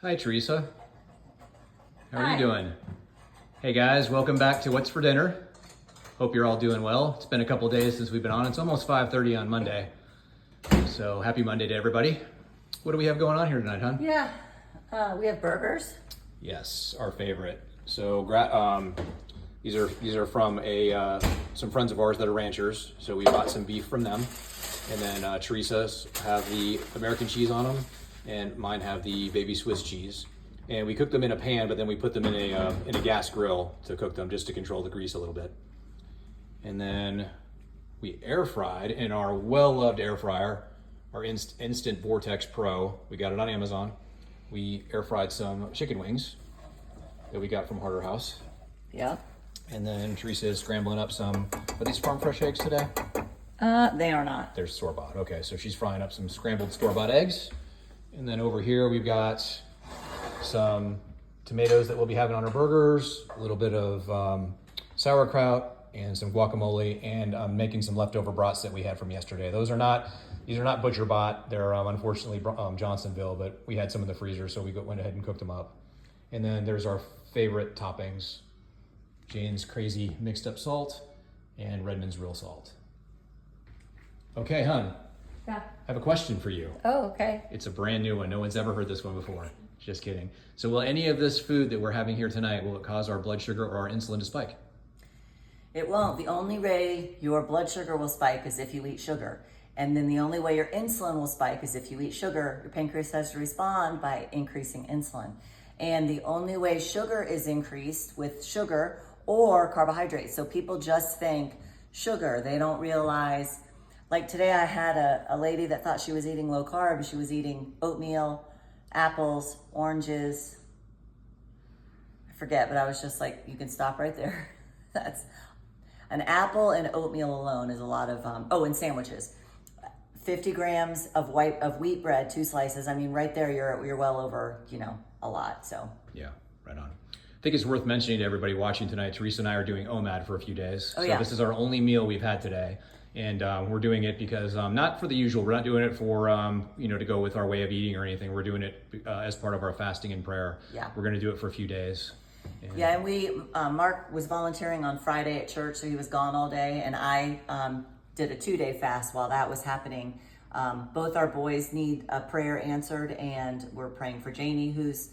Hi, Teresa. How are Hi. you doing? Hey guys, welcome back to What's for Dinner. Hope you're all doing well. It's been a couple days since we've been on. It's almost 5:30 on Monday. So happy Monday to everybody. What do we have going on here tonight, hon? Yeah, we have burgers. Yes, our favorite. So these are from some friends of ours that are ranchers. So we bought some beef from them, and then Teresa's have the American cheese on them, and mine have the baby Swiss cheese. And we cook them in a pan, but then we put them in a gas grill to cook them, just to control the grease a little bit. And then we air fried in our well-loved air fryer, our Instant Vortex Pro. We got it on Amazon. We air fried some chicken wings that we got from Harder House. Yeah. And then Teresa is scrambling up some, are these farm fresh eggs today? They are not. They're store-bought. Okay, so she's frying up some scrambled store-bought eggs. And then over here we've got some tomatoes that we'll be having on our burgers, a little bit of sauerkraut, and some guacamole, and I'm making some leftover brats that we had from yesterday. These are not butcher bought. They're unfortunately Johnsonville, but we had some in the freezer, so we went ahead and cooked them up. And then there's our favorite toppings, Jane's Crazy Mixed Up Salt and Redmond's Real Salt. Okay, hon, Yeah. I have a question for you. Oh, okay. It's a brand new one. No one's ever heard this one before. Just kidding. So will any of this food that we're having here tonight, will it cause our blood sugar or our insulin to spike? It won't. The only way your blood sugar will spike is if you eat sugar. And then the only way your insulin will spike is if you eat sugar. Your pancreas has to respond by increasing insulin. And the only way sugar is increased with sugar or carbohydrates. So people just think sugar. They don't realize, like today I had a lady that thought she was eating low carb. She was eating oatmeal, apples, oranges. I forget, but I was just like, you can stop right there. That's an apple and oatmeal alone is a lot of, and sandwiches. 50 grams of wheat bread, 2 slices. I mean, right there, you're well over, a lot, so. Yeah, right on. I think it's worth mentioning to everybody watching tonight, Teresa and I are doing OMAD for a few days. Oh, so yeah. This is our only meal we've had today. And we're doing it because, not for the usual, we're not doing it for, to go with our way of eating or anything. We're doing it as part of our fasting and prayer. Yeah. We're gonna do it for a few days. Yeah, and we, Mark was volunteering on Friday at church, so he was gone all day, and I did a 2-day fast while that was happening. Both our boys need a prayer answered, and we're praying for Janie, whose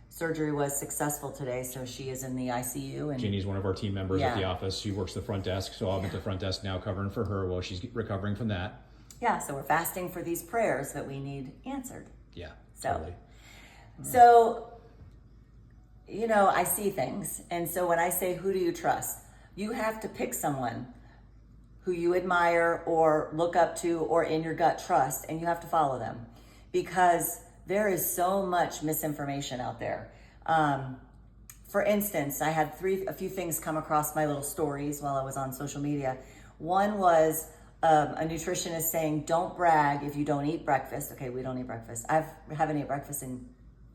surgery was successful today, so she is in the ICU. And Janie's one of our team members at the Yeah. office. She works the front desk, so I'm at the front desk now covering for her while she's recovering from that. yeah, so we're fasting for these prayers that we need answered. Yeah, So- totally. So, I see things. And so when I say, who do you trust? You have to pick someone who you admire or look up to or in your gut trust, and you have to follow them because there is so much misinformation out there. For instance, I had a few things come across my little stories while I was on social media. One was a nutritionist saying, don't brag if you don't eat breakfast. Okay, we don't eat breakfast. I haven't eaten breakfast in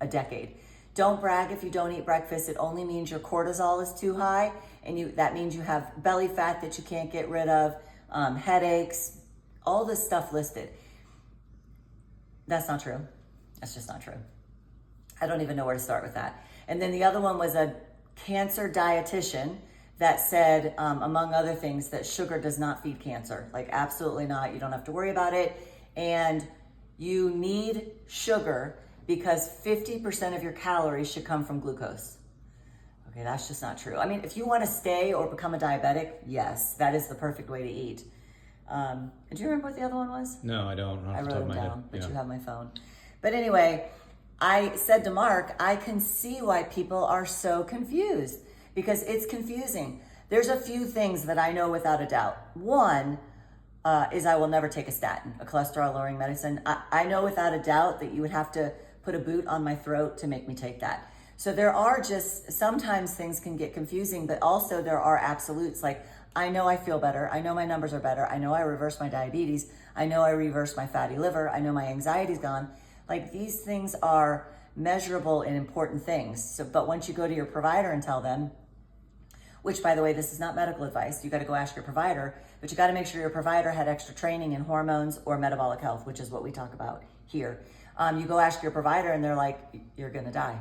a decade. Don't brag if you don't eat breakfast. It only means your cortisol is too high, and that means you have belly fat that you can't get rid of, headaches, all this stuff listed. That's not true. That's just not true. I don't even know where to start with that. And then the other one was a cancer dietitian that said, among other things, that sugar does not feed cancer. Like, absolutely not. You don't have to worry about it. And you need sugar because 50% of your calories should come from glucose. Okay, that's just not true. I mean, if you want to stay or become a diabetic, yes, that is the perfect way to eat. Do you remember what the other one was? No, I don't. I Off the top wrote of them my down, head. but Yeah. you have my phone. But anyway, I said to Mark, I can see why people are so confused because it's confusing. There's a few things that I know without a doubt. One is I will never take a statin, a cholesterol lowering medicine. I know without a doubt that you would have to put a boot on my throat to make me take that. So there are just, sometimes things can get confusing, but also there are absolutes. Like, I know I feel better. I know my numbers are better. I know I reversed my diabetes. I know I reversed my fatty liver. I know my anxiety's gone. Like, these things are measurable and important things. So, but once you go to your provider and tell them, which, by the way, this is not medical advice. You got to go ask your provider, but you got to make sure your provider had extra training in hormones or metabolic health, which is what we talk about here. You go ask your provider and they're like, you're going to die.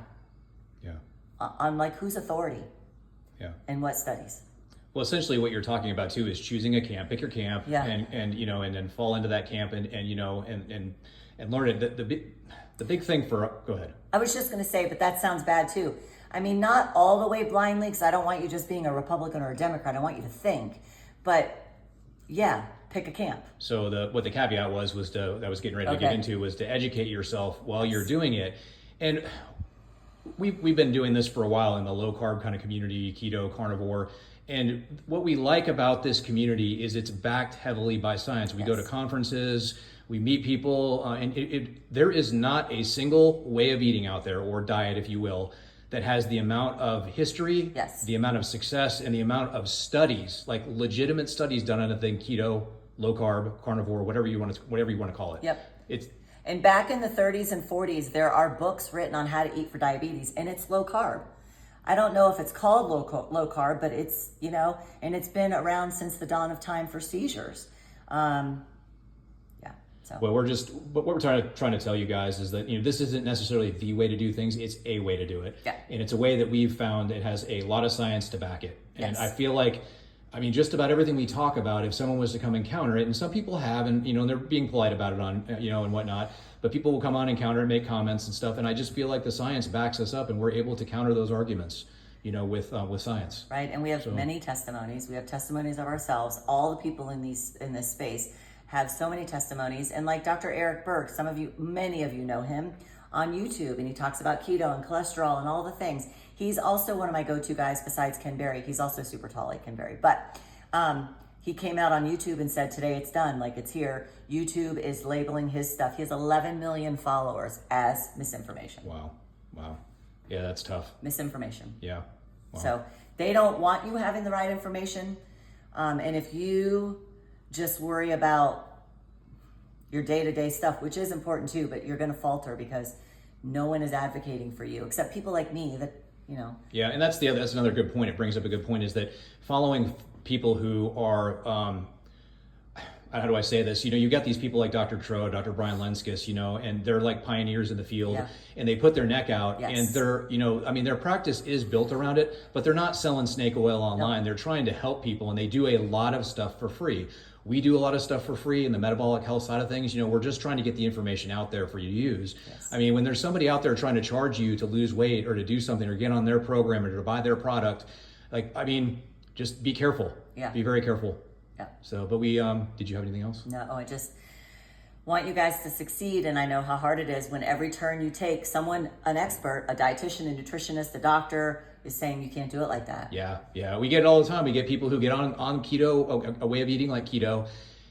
Yeah. On like whose authority Yeah. and what studies? Well, essentially what you're talking about too is choosing a camp, pick your camp, Yeah. and you know, and then fall into that camp and you know, and learn it. The big thing for, go ahead. I was just going to say, but that sounds bad too. I mean, not all the way blindly, because I don't want you just being a Republican or a Democrat. I want you to think. But yeah, pick a camp. So what the caveat was that I was getting ready to get into was to educate yourself while you're doing it. And we've been doing this for a while in the low carb kind of community, keto, carnivore. And what we like about this community is it's backed heavily by science. We go to conferences, we meet people, and there is not a single way of eating out there, or diet, if you will, that has the amount of history, the amount of success, and the amount of studies, like legitimate studies done on a thing, keto, low carb, carnivore, whatever you want to call it. Yep. And back in the 30s and 40s, there are books written on how to eat for diabetes, and it's low carb. I don't know if it's called low carb, but it's, you know, and it's been around since the dawn of time for seizures. Well, what we're trying to tell you guys is that, you know, this isn't necessarily the way to do things. It's a way to do it. Yeah. And it's a way that we've found it has a lot of science to back it. And Yes. I feel like, I mean, just about everything we talk about, if someone was to come and counter it, and some people have, and, you know, and they're being polite about it on, you know, and whatnot, but people will come on and counter and make comments and stuff. And I just feel like the science backs us up and we're able to counter those arguments, you know, with science. Right. And we have many testimonies. We have testimonies of ourselves. All the people in this space have so many testimonies. And like Dr. Eric Berg, many of you know him on YouTube, and he talks about keto and cholesterol and all the things. He's also one of my go-to guys besides Ken Berry. He's also super tall like Ken Berry. But he came out on YouTube and said, today it's done, like it's here. YouTube is labeling his stuff. He has 11 million followers as misinformation. Wow. Yeah, that's tough. Misinformation. Yeah. Wow. So they don't want you having the right information. And if you just worry about your day-to-day stuff, which is important too, but you're going to falter because no one is advocating for you except people like me that, you know. Yeah, and that's another good point. It brings up a good point, is that following people who are, how do I say this? You know, you've got these people like Dr. Tro, Dr. Brian Lenskis, you know, and they're like pioneers in the field, and they put their neck out, and they're, you know, I mean, their practice is built around it, but they're not selling snake oil online. They're trying to help people, and they do a lot of stuff for free. We do a lot of stuff for free in the metabolic health side of things. You know, we're just trying to get the information out there for you to use. I mean, when there's somebody out there trying to charge you to lose weight or to do something or get on their program or to buy their product, like, I mean, just be careful. Yeah. Be very careful. Yeah. So, but did you have anything else? No, I just want you guys to succeed. And I know how hard it is when every turn you take, an expert, a dietitian, a nutritionist, a doctor is saying you can't do it like that. Yeah. We get it all the time. We get people who get on keto, a way of eating like keto.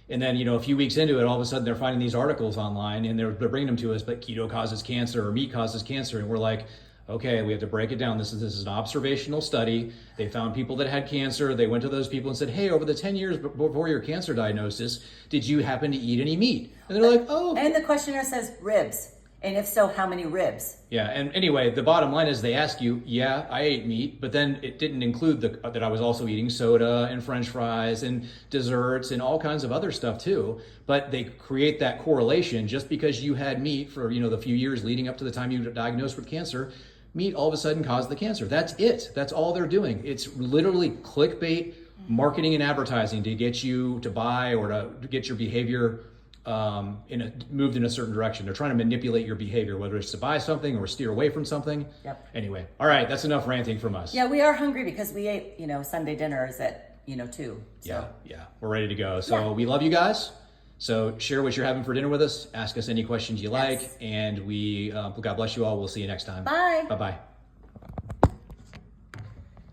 And then, you know, a few weeks into it, all of a sudden they're finding these articles online and they're bringing them to us, but keto causes cancer or meat causes cancer. And we're like, okay, we have to break it down. This is an observational study. They found people that had cancer. They went to those people and said, hey, over the 10 years before your cancer diagnosis, did you happen to eat any meat? And they're like, oh. And the questionnaire says ribs. And if so, how many ribs? Yeah, and anyway, the bottom line is they ask you, yeah, I ate meat, but then it didn't include that I was also eating soda and French fries and desserts and all kinds of other stuff too. But they create that correlation. Just because you had meat for, you know, the few years leading up to the time you were diagnosed with cancer, meat all of a sudden caused the cancer. That's it. That's all they're doing. It's literally clickbait marketing and advertising to get you to buy or to get your behavior moved in a certain direction. They're trying to manipulate your behavior, whether it's to buy something or steer away from something. Yep. Anyway, all right, that's enough ranting from us. Yeah, we are hungry because we ate, you know, Sunday dinners at, 2. So. Yeah, we're ready to go. So we love you guys. So share what you're having for dinner with us. Ask us any questions you like, and we God bless you all. We'll see you next time. Bye. Bye-bye.